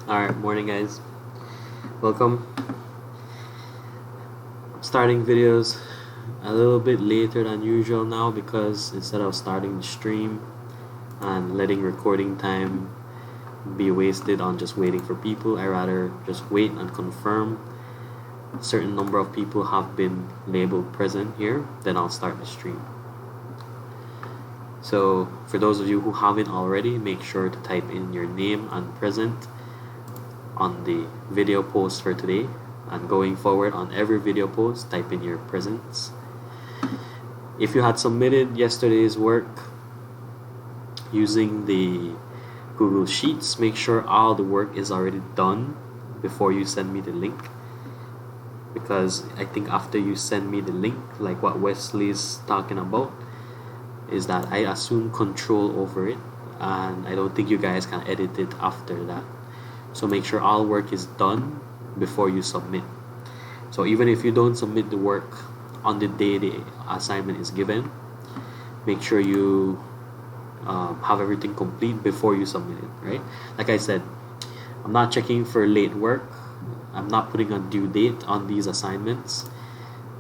Alright, morning guys. Welcome. I'm starting videos a little bit later than usual now because instead of starting the stream and letting recording time be wasted on just waiting for people, I rather just wait and confirm a certain number of people have been labeled present here, then I'll start the stream. So for those of you who haven't already, make sure to type in your name and present on the video post for today, and going forward on every video post type in your presence. If you had submitted yesterday's work using the Google Sheets, make sure all the work is already done before you send me the link, because I think after you send me the link, like what Wesley's talking about, is that I assume control over it and I don't think you guys can edit it after that. So make sure all work is done before you submit. So even if you don't submit the work on the day the assignment is given, make sure you have everything complete before you submit it, right? Like I said, I'm not checking for late work. I'm not putting a due date on these assignments.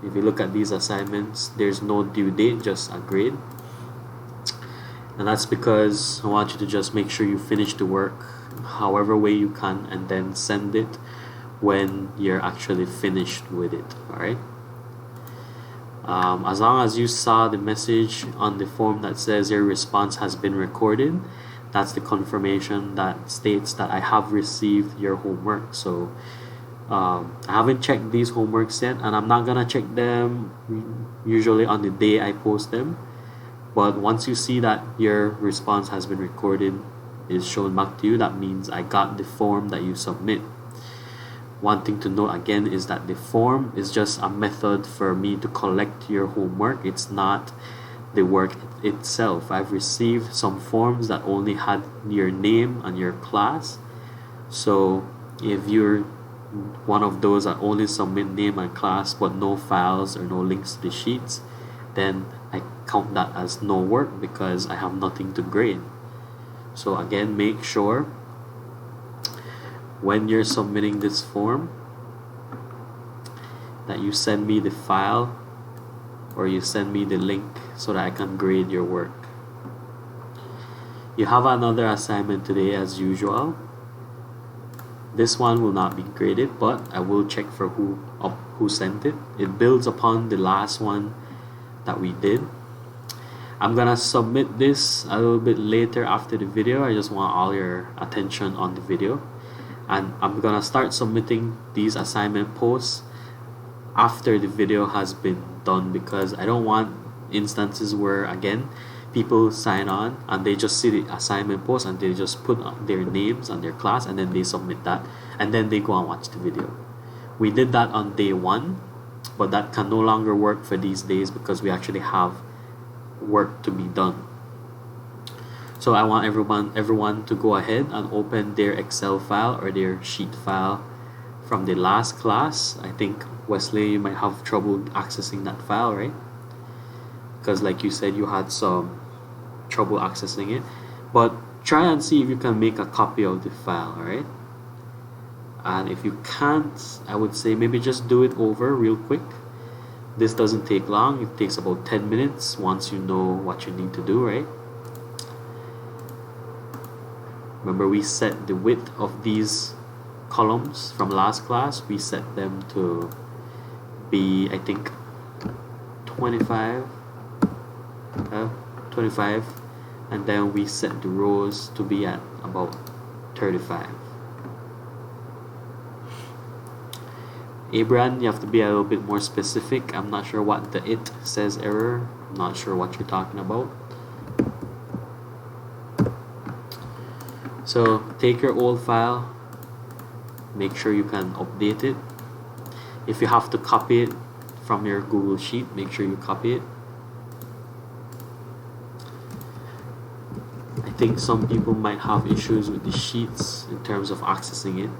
If you look at these assignments, there's no due date, just a grade. And that's because I want you to just make sure you finish the work however way you can and then send it when you're actually finished with it. Alright, as long as you saw the message on the form that says your response has been recorded, that's the confirmation that states that I have received your homework. So I haven't checked these homeworks yet, and I'm not gonna check them usually on the day I post them. But once you see that your response has been recorded, is shown back to you, that means I got the form that you submit. One thing to note again is that the form is just a method for me to collect your homework. It's not the work itself. I've received some forms that only had your name and your class. So if you're one of those that only submit name and class but no files or no links to the sheets, then I count that as no work because I have nothing to grade. So again, make sure when you're submitting this form that you send me the file or you send me the link so that I can grade your work. You have another assignment today as usual. This one will not be graded, but I will check for who sent it. It builds upon the last one that we did. I'm gonna submit this a little bit later after the video. I just want all your attention on the video, and I'm gonna start submitting these assignment posts after the video has been done, because I don't want instances where again people sign on and they just see the assignment post and they just put their names and their class and then they submit that and then they go and watch the video. We did that on day one, but that can no longer work for these days because we actually have work to be done. So I want everyone to go ahead and open their Excel file or their sheet file from the last class. I think Wesley, you might have trouble accessing that file, right? Because like you said, you had some trouble accessing it, but try and see if you can make a copy of the file. All right, and if you can't, I would say maybe just do it over real quick. This doesn't take long. It takes about 10 minutes once you know what you need to do, right? Remember, we set the width of these columns from last class. We set them to be, I think, 25, and then we set the rows to be at about 35. Abraham, you have to be a little bit more specific. I'm not sure what the it says error. I'm not sure what you're talking about. So take your old file, make sure you can update it. If you have to copy it from your Google Sheet, make sure you copy it. I think some people might have issues with the sheets in terms of accessing it.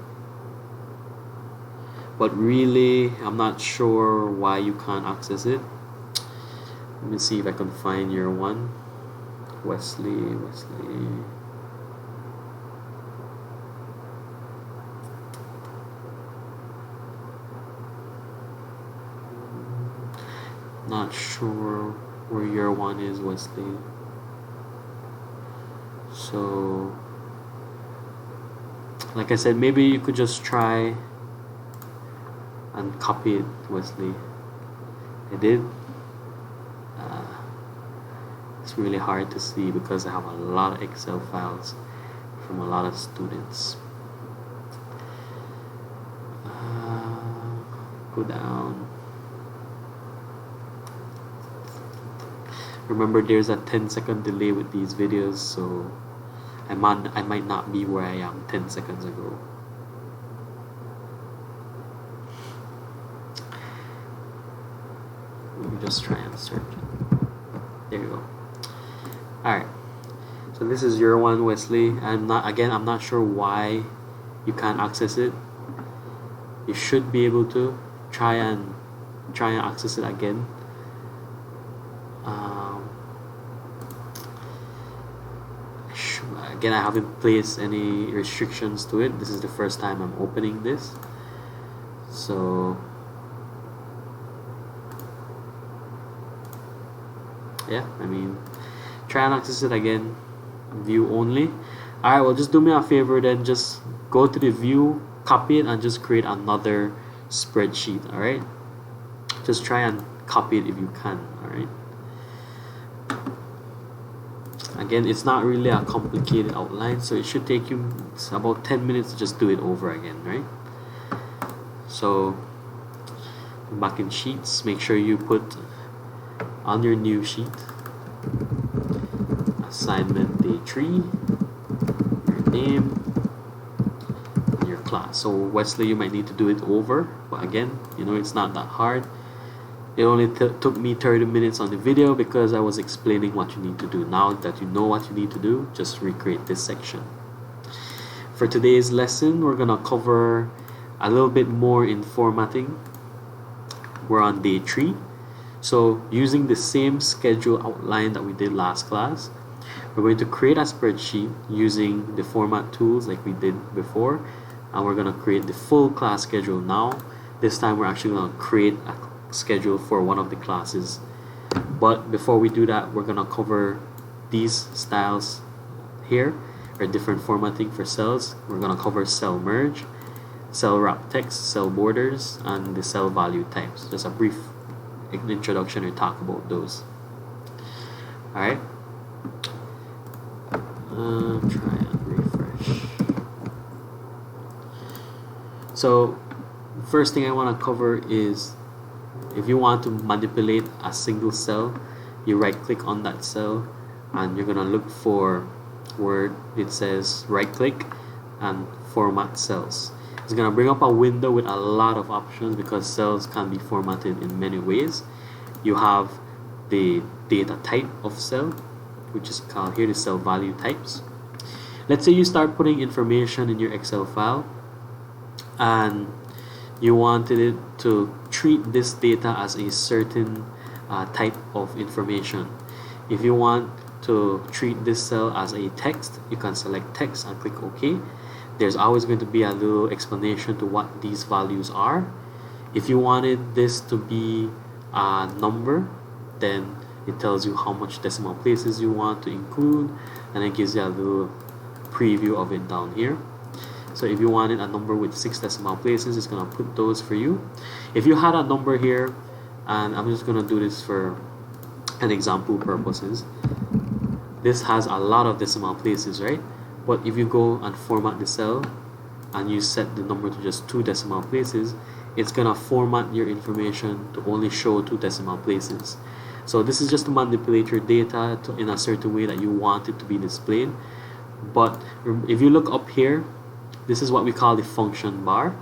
But really, I'm not sure why you can't access it. Let me see if I can find your one. Wesley. Not sure where your one is, Wesley. So like I said, maybe you could just try and copy it, Wesley. I did. It's really hard to see because I have a lot of Excel files from a lot of students. Go down. Remember, there's a 10-second delay with these videos, so I might not be where I am 10 seconds ago. Let me just try and search it. There you go. Alright, so this is your one, Wesley. I'm not sure why you can't access it. You should be able to try and access it again. Again, I haven't placed any restrictions to it. This is the first time I'm opening this, so yeah, I mean, try and access it again. View only. Alright, well, just do me a favor then, just go to the view, copy it, and just create another spreadsheet. Alright, just try and copy it if you can. Alright, again, it's not really a complicated outline, so it should take you about 10 minutes to just do it over again, right? So back in Sheets, make sure you put on your new sheet assignment day 3, your name, and your class. So Wesley, you might need to do it over, but again, you know, it's not that hard. It only took me 30 minutes on the video because I was explaining what you need to do. Now that you know what you need to do, just recreate this section. For today's lesson, we're gonna cover a little bit more in formatting. We're on day 3. So using the same schedule outline that we did last class, we're going to create a spreadsheet using the format tools like we did before, and we're gonna create the full class schedule now. This time we're actually gonna create a schedule for one of the classes, but before we do that, we're gonna cover these styles here, or different formatting for cells. We're gonna cover cell merge, cell wrap text, cell borders, and the cell value types. Just a brief introduction or talk about those. Alright, try and refresh. So first thing I want to cover is, if you want to manipulate a single cell, you right click on that cell and you're gonna look for where it says right click and format cells. It's gonna bring up a window with a lot of options because cells can be formatted in many ways. You have the data type of cell, which is called here the cell value types. Let's say you start putting information in your Excel file and you wanted it to treat this data as a certain type of information. If you want to treat this cell as a text, you can select text and click OK. There's always going to be a little explanation to what these values are. If you wanted this to be a number, then it tells you how much decimal places you want to include, and it gives you a little preview of it down here. So if you wanted a number with 6 decimal places, it's gonna put those for you. If you had a number here, and I'm just gonna do this for an example purposes, this has a lot of decimal places, right? But if you go and format the cell and you set the number to just 2 decimal places, it's gonna format your information to only show 2 decimal places. So this is just to manipulate your data in a certain way that you want it to be displayed. But if you look up here, this is what we call the function bar.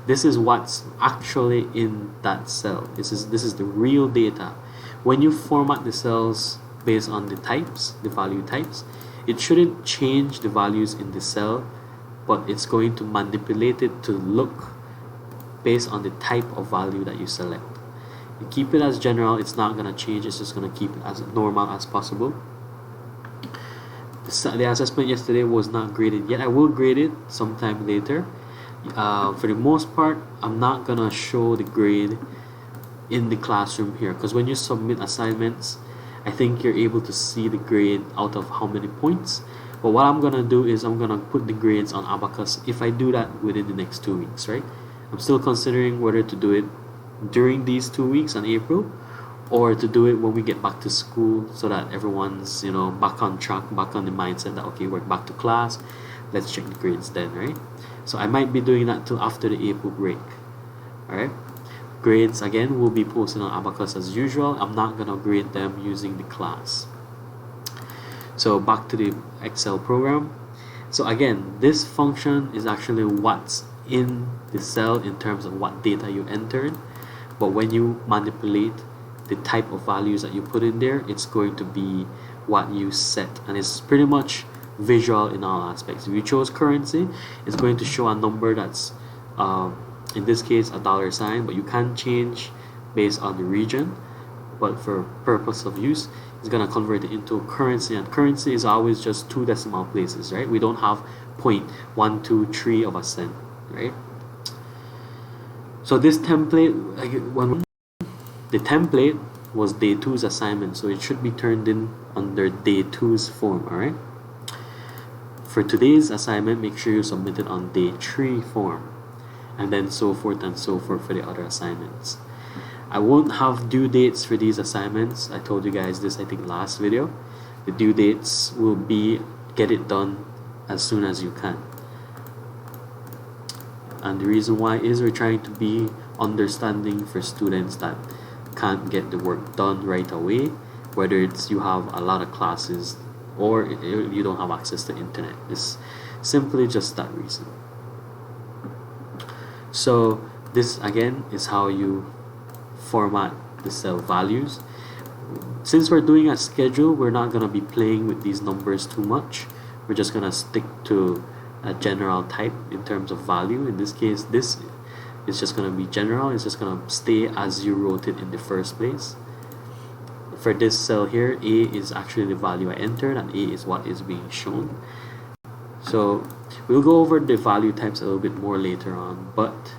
This is what's actually in that cell. This is the real data. When you format the cells based on the types, the value types, it shouldn't change the values in the cell, but it's going to manipulate it to look based on the type of value that you select. You keep it as general, it's not going to change, it's just going to keep it as normal as possible. The assessment yesterday was not graded yet. I will grade it sometime later. For the most part, I'm not gonna show the grade in the classroom here, because when you submit assignments, I think you're able to see the grade out of how many points. But what I'm gonna do is I'm gonna put the grades on Abacus if I do that within the next 2 weeks, right? I'm still considering whether to do it during these 2 weeks in April, or to do it when we get back to school, so that everyone's, you know, back on track, back on the mindset that okay, we're back to class, let's check the grades then, right? So I might be doing that till after the April break. Alright, grades again will be posted on Abacus as usual. I'm not gonna grade them using the class. So back to the Excel program. So again, this function is actually what's in the cell in terms of what data you entered, but when you manipulate the type of values that you put in there, it's going to be what you set, and it's pretty much visual in all aspects. If you chose currency, it's going to show a number that's in this case a $sign, but you can change based on the region, but for purpose of use, it's going to convert it into currency, and currency is always just 2 decimal places, right? We don't have 0.123 of a cent, right? So this template, when the template was day 2's assignment, so it should be turned in under day 2's form. Alright, for today's assignment, make sure you submit it on day 3 form, and then so forth and so forth for the other assignments. I won't have due dates for these assignments. I told you guys this, I think, last video. The due dates will be get it done as soon as you can, and the reason why is we're trying to be understanding for students that can't get the work done right away, whether it's you have a lot of classes or you don't have access to internet. It's simply just that reason. So this again is how you format the cell values. Since we're doing a schedule, we're not going to be playing with these numbers too much. We're just going to stick to a general type in terms of value. In this case, this is just going to be general. It's just going to stay as you wrote it in the first place. For this cell here, A is actually the value I entered, and A is what is being shown. So we'll go over the value types a little bit more later on, but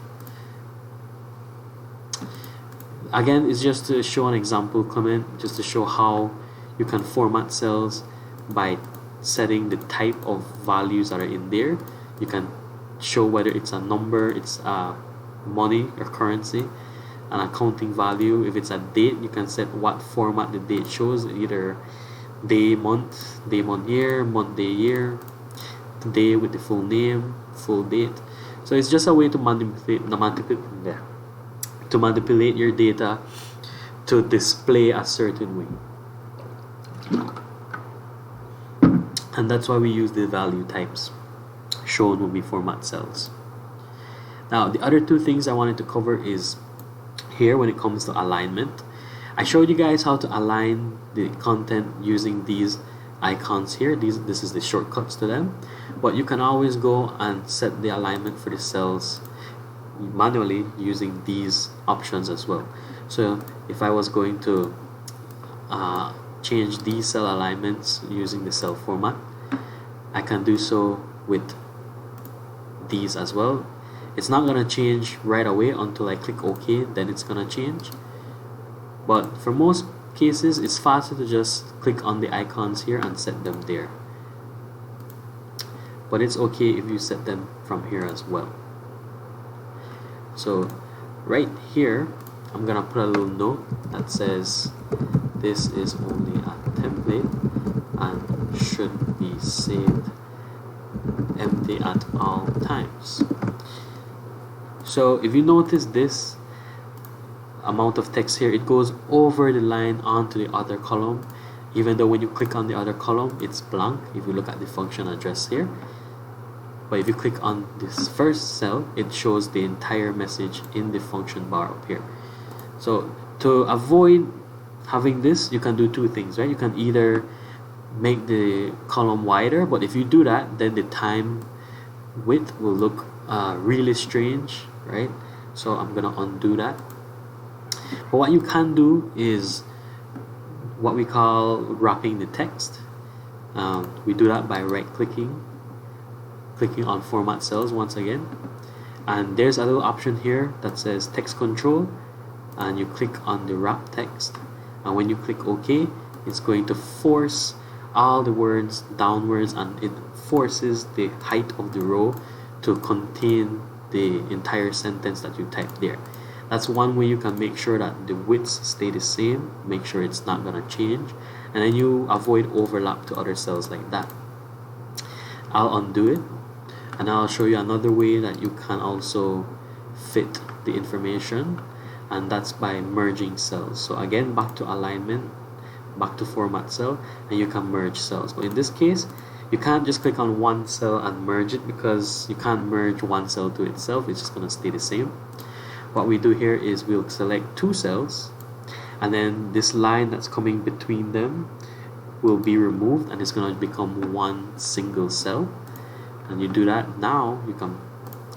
again, it's just to show an example comment, just to show how you can format cells by setting the type of values that are in there. You can show whether it's a number, it's a money or currency, an accounting value. If it's a date, you can set what format the date shows, either day, month, year, month, day, year, day with the full name, full date. So it's just a way to manipulate your data to display a certain way, and that's why we use the value types shown when we format cells. Now the other 2 things I wanted to cover is here when it comes to alignment. I showed you guys how to align the content using these icons here. This is the shortcuts to them, but you can always go and set the alignment for the cells manually using these options as well. So if I was going to change these cell alignments using the cell format, I can do so with these as well. It's not gonna change right away until I click OK, then it's gonna change. But for most cases, it's faster to just click on the icons here and set them there. But it's okay if you set them from here as well. So right here, I'm gonna put a little note that says this is only a template and should be saved empty at all times. So if you notice this amount of text here, it goes over the line onto the other column, even though when you click on the other column it's blank if you look at the function address here. But if you click on this first cell, it shows the entire message in the function bar up here. So to avoid having this, you can do 2 things, right? You can either make the column wider, but if you do that, then the time width will look really strange, right? So I'm gonna undo that. But what you can do is what we call wrapping the text. We do that by clicking on format cells once again, and there's a little option here that says text control. and you click on the wrap text, and when you click OK, it's going to force all the words downwards, and it forces the height of the row to contain the entire sentence that you typed there. That's one way you can make sure that the widths stay the same, make sure it's not going to change, and then you avoid overlap to other cells like that. I'll undo it, and I'll show you another way that you can also fit the information, and that's by merging cells. So again, back to alignment, back to format cell, and you can merge cells. But in this case, you can't just click on one cell and merge it, because you can't merge one cell to itself. It's just going to stay the same. What we do here is we'll select two cells, and then this line that's coming between them will be removed, and it's going to become one single cell. And you do that. Now you can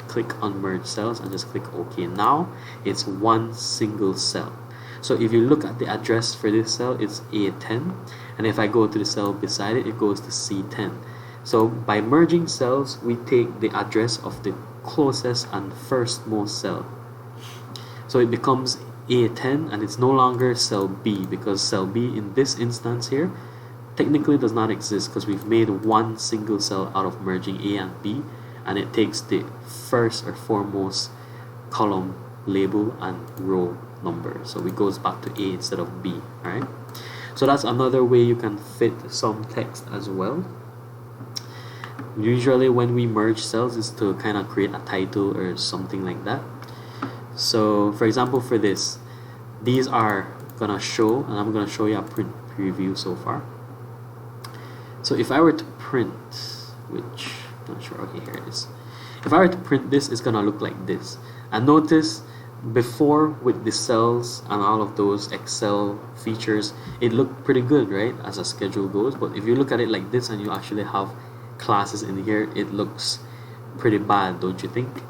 click on merge cells and just click OK. Now it's one single cell. So if you look at the address for this cell, it's A10, and if I go to the cell beside it, it goes to C10. So by merging cells, we take the address of the closest and firstmost cell. So it becomes A10, and it's no longer cell B, because cell B in this instance here technically does not exist, because we've made one single cell out of merging A and B, and it takes the first or foremost column label and row number. So it goes back to A instead of B. Alright, so that's another way you can fit some text as well. Usually when we merge cells is to kind of create a title or something like that. So for example, for this, these are gonna show, and I'm gonna show you a print preview so far. So if I were to print, which I'm not sure, okay, here it is. If I were to print this, it's gonna look like this. And notice before, with the cells and all of those Excel features, it looked pretty good, right, as a schedule goes. But if you look at it like this and you actually have classes in here, it looks pretty bad, don't you think?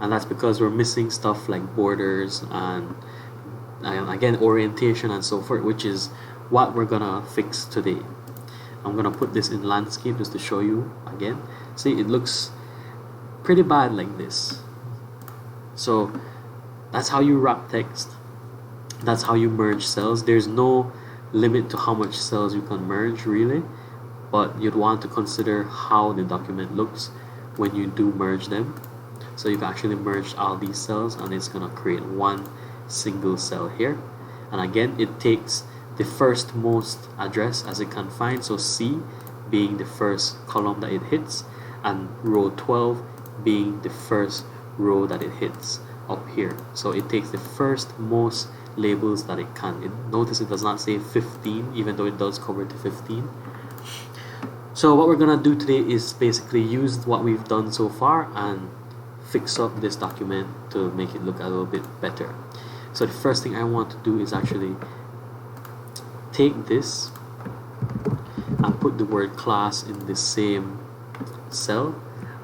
And that's because we're missing stuff like borders and again orientation and so forth, which is what we're gonna fix today. I'm gonna put this in landscape just to show you again. See, it looks pretty bad like this. So that's how you wrap text. That's how you merge cells. There's no limit to how much cells you can merge really, but you'd want to consider how the document looks when you do merge them. So you've actually merged all these cells, and it's gonna create one single cell here. And again, it takes the firstmost address as it can find, so C being the first column that it hits, and row 12 being the first row that it hits up here. So it takes the firstmost labels that it can. Notice it does not say 15, even though it does cover to 15. So what we're gonna do today is basically use what we've done so far and fix up this document to make it look a little bit better. So the first thing I want to do is actually take this and put the word class in the same cell.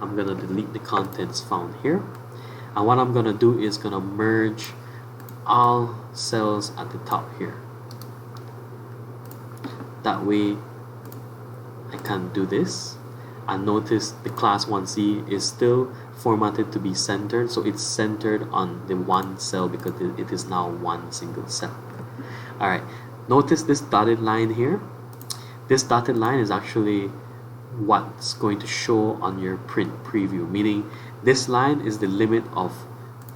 I'm gonna delete the contents found here, and what I'm gonna do is gonna merge all cells at the top here. That way I can do this, and notice the class 1C is still formatted to be centered, so it's centered on the one cell because it is now one single cell. Alright, notice this dotted line here. This dotted line is actually what's going to show on your print preview, meaning this line is the limit of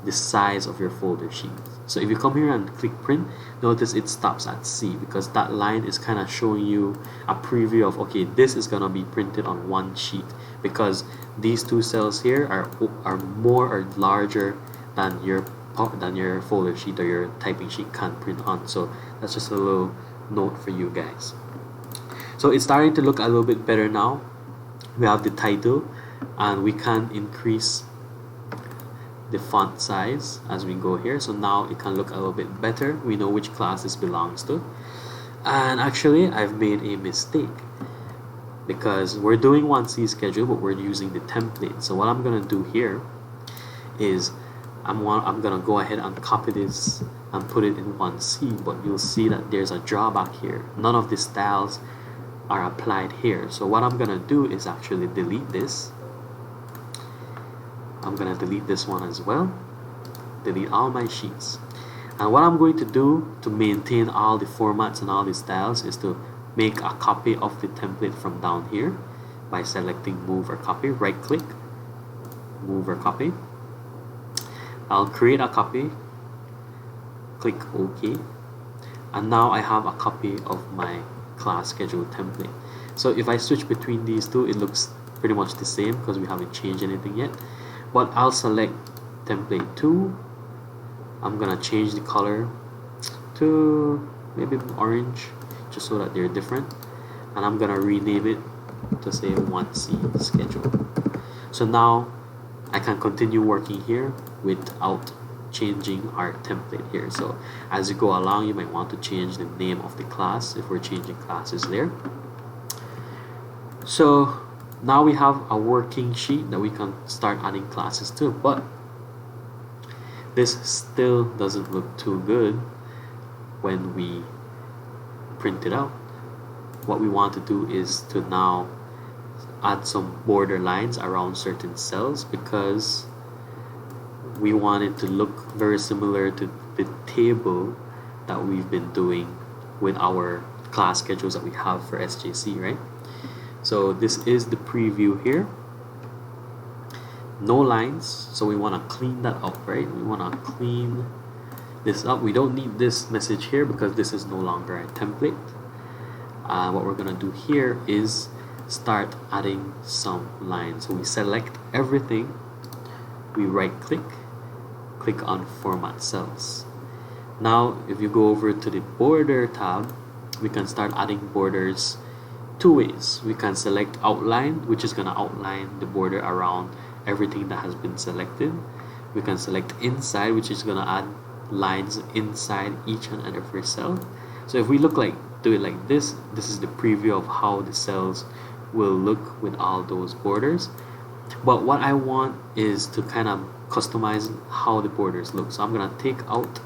the size of your folder sheet. So if you come here and click print, notice it stops at C, because that line is kind of showing you a preview of, okay, this is gonna be printed on one sheet, because these two cells here are more or larger than your folder sheet or your typing sheet can print on. So that's just a little note for you guys. So it's starting to look a little bit better now. We have the title, and we can increase the font size as we go here, so now it can look a little bit better. We know which class this belongs to. And actually I've made a mistake, because we're doing 1C schedule but we're using the template. So what I'm gonna do here is I'm gonna go ahead and copy this and put it in 1C, but you'll see that there's a drawback here. None of the styles are applied here. So what I'm gonna do is actually delete this. I'm gonna delete this one as well, delete all my sheets, And what I'm going to do to maintain all the formats and all the styles is to make a copy of the template from down here by selecting move or copy. Right click, move or copy. I'll create a copy, click OK, and now I have a copy of my class schedule template. So if I switch between these two, it looks pretty much the same because we haven't changed anything yet. But I'll select template 2. I'm gonna change the color to maybe orange just so that they're different, and I'm gonna rename it to say 1C schedule. So now I can continue working here without changing our template here. So as you go along, you might want to change the name of the class if we're changing classes there. So now we have a working sheet that we can start adding classes to, but this still doesn't look too good when we print it out. What we want to do is to now add some border lines around certain cells because we want it to look very similar to the table that we've been doing with our class schedules that we have for SJC, right? So this is the preview here. No lines, so we want to clean that up, right? We want to clean this up. We don't need this message here because this is no longer a template. What we're going to do here is start adding some lines. So we select everything, we right click, click on format cells. Now if you go over to the border tab, we can start adding borders two ways. We can select outline, which is going to outline the border around everything that has been selected. We can select inside, which is going to add lines inside each and every cell. So if we do it like this, this is the preview of how the cells will look with all those borders. But what I want is to kind of customize how the borders look. So I'm going to take out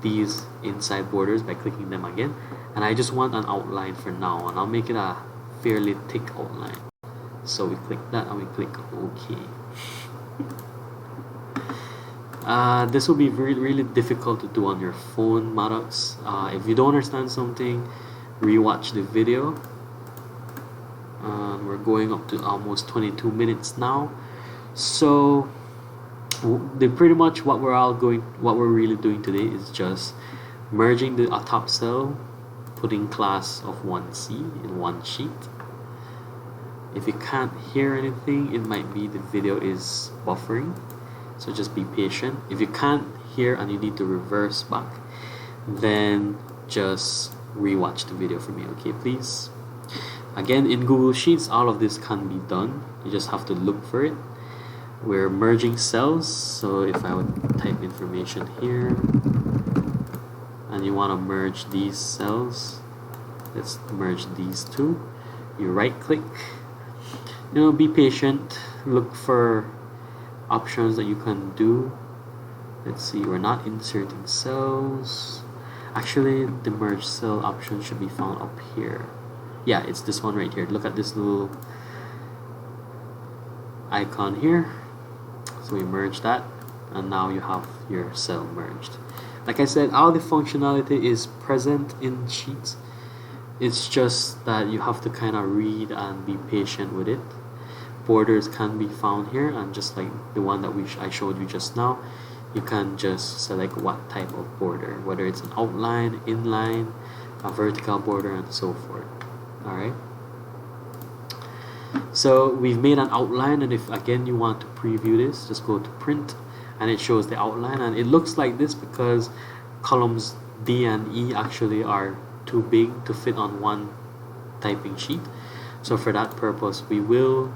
these inside borders by clicking them again, and I just want an outline for now, and I'll make it a fairly thick outline. So we click that and we click OK. This will be really difficult to do on your phone, Maddox. If you don't understand something, rewatch the video. We're going up to almost 22 minutes now. So pretty much what we're really doing today is just merging the top cell, putting class of 1C in one sheet. If you can't hear anything, it might be the video is buffering, so just be patient. If you can't hear and you need to reverse back, then just rewatch the video for me, okay, please. Again, in Google Sheets, all of this can be done. You just have to look for it. We're merging cells, so if I would type information here and you want to merge these cells, let's merge these two. You right click, be patient, look for options that you can do. Let's see, we're not inserting cells. Actually, the merge cell option should be found up here. Yeah, it's this one right here. Look at this little icon here. So we merge that, and now you have your cell merged. Like I said, all the functionality is present in Sheets. It's just that you have to kind of read and be patient with it. Borders can be found here, and just like the one that I showed you just now, you can just select what type of border, whether it's an outline, inline, a vertical border, and so forth. Alright, so we've made an outline, and if again you want to preview this, just go to print, and it shows the outline, and it looks like this because columns D and E actually are too big to fit on one typing sheet. So for that purpose, we will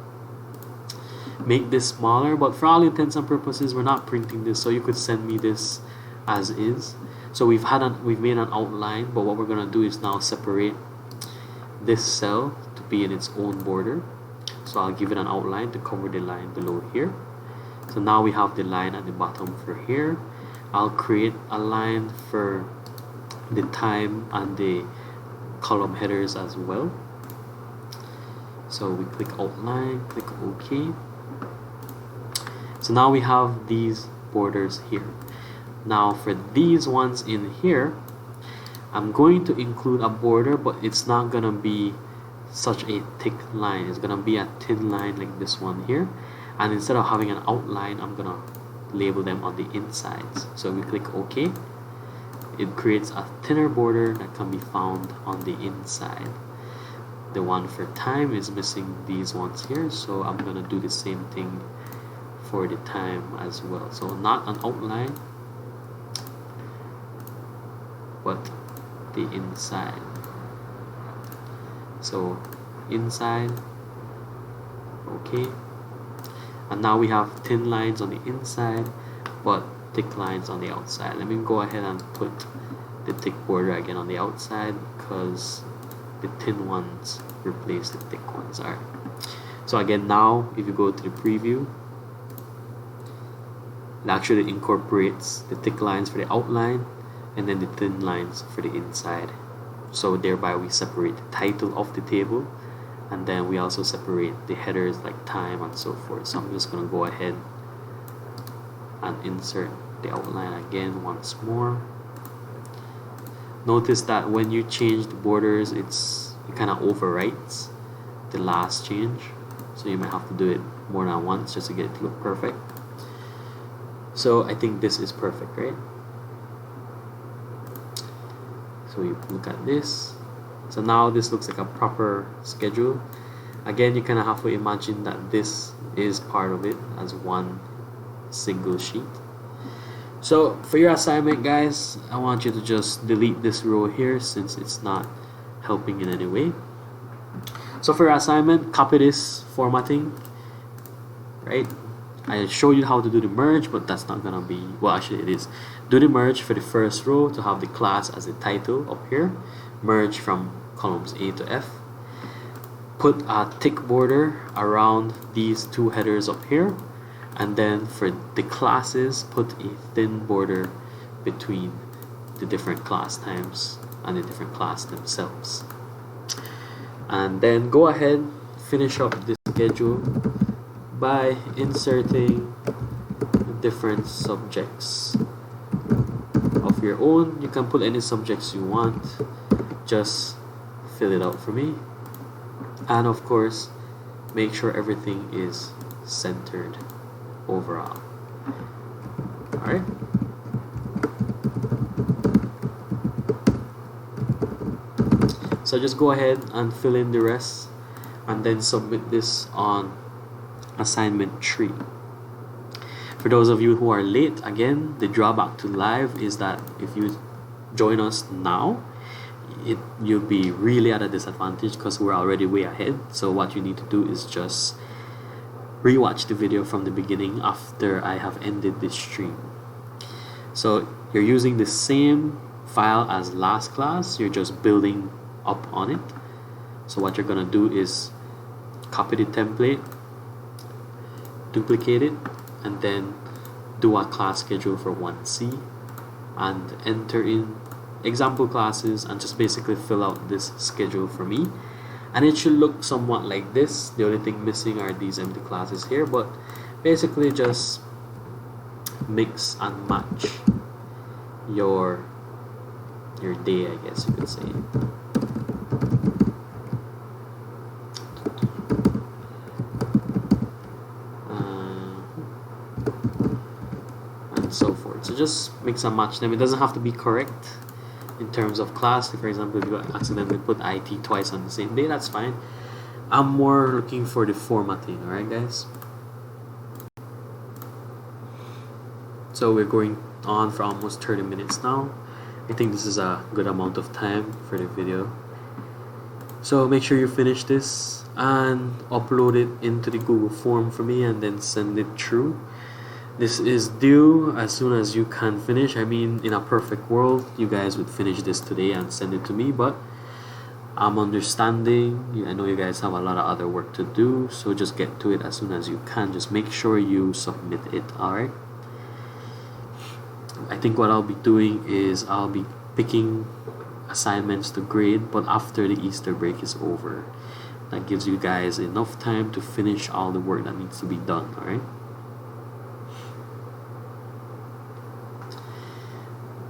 make this smaller, but for all intents and purposes, we're not printing this, so you could send me this as is. So we've made an outline, but what we're going to do is now separate this cell to be in its own border. So I'll give it an outline to cover the line below here. So now we have the line at the bottom for here. I'll create a line for the time and the column headers as well. So we click outline, click OK. So now we have these borders here. Now for these ones in here, I'm going to include a border, but it's not gonna be such a thick line. It's gonna be a thin line like this one here, and instead of having an outline, I'm gonna label them on the insides. So we click OK. It creates a thinner border that can be found on the inside. The one for time is missing these ones here, so I'm gonna do the same thing for the time as well. So not an outline, but the inside. So inside, okay. And now we have thin lines on the inside, but thick lines on the outside. Let me go ahead and put the thick border again on the outside, because the thin ones replace the thick ones. Alright. So again, now if you go to the preview, it actually incorporates the thick lines for the outline and then the thin lines for the inside. So thereby we separate the title of the table, and then we also separate the headers like time and so forth. So I'm just going to go ahead and insert the outline again once more. Notice that when you change the borders, it kind of overwrites the last change, so you might have to do it more than once just to get it to look perfect. So I think this is perfect, right? So you look at this. So now this looks like a proper schedule. Again, you kind of have to imagine that this is part of it as one single sheet. So for your assignment, guys, I want you to just delete this row here since it's not helping in any way. So for your assignment, copy this formatting, right? I showed you how to do the merge, but that's not gonna be, well, actually it is. Do the merge for the first row to have the class as the title up here. Merge from columns A to F. Put a thick border around these two headers up here, and then for the classes, put a thin border between the different class times and the different class themselves. And then go ahead, finish up this schedule by inserting different subjects of your own. You can put any subjects you want, just fill it out for me. And of course, make sure everything is centered overall. Alright? So just go ahead and fill in the rest and then submit this on assignment 3. For those of you who are late, again, the drawback to live is that if you join us now, you'll be really at a disadvantage because we're already way ahead. So what you need to do is just rewatch the video from the beginning after I have ended this stream. So you're using the same file as last class, you're just building up on it. So what you're gonna do is copy the template, duplicate it, and then do a class schedule for 1C and enter in example classes and just basically fill out this schedule for me, and it should look somewhat like this. The only thing missing are these empty classes here, but basically just mix and match your day, I guess you could say. And so forth. So just mix and match them. It doesn't have to be correct in terms of class. Like for example, if you accidentally put IT twice on the same day, that's fine. I'm more looking for the formatting. Alright guys, so we're going on for almost 30 minutes now. I think this is a good amount of time for the video. So make sure you finish this and upload it into the Google form for me and then send it through. This is due as soon as you can finish. I mean, in a perfect world, you guys would finish this today and send it to me, but I'm understanding. I know you guys have a lot of other work to do, so just get to it as soon as you can. Just make sure you submit it, alright? I think what I'll be doing is I'll be picking assignments to grade, but after the Easter break is over. That gives you guys enough time to finish all the work that needs to be done, alright?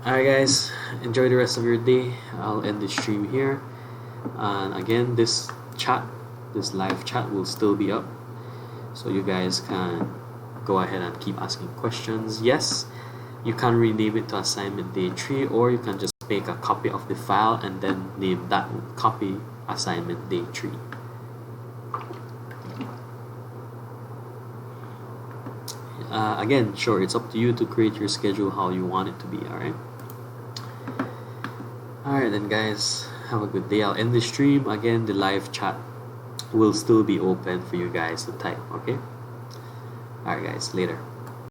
Alright guys, enjoy the rest of your day. I'll end the stream here. And again, this live chat will still be up, so you guys can go ahead and keep asking questions. Yes, you can rename it to assignment day 3, or you can just make a copy of the file and then name that copy assignment day 3. Again, sure, it's up to you to create your schedule how you want it to be. Alright then guys, have a good day. I'll end the stream. Again, the live chat will still be open for you guys to type. Okay, alright guys, later.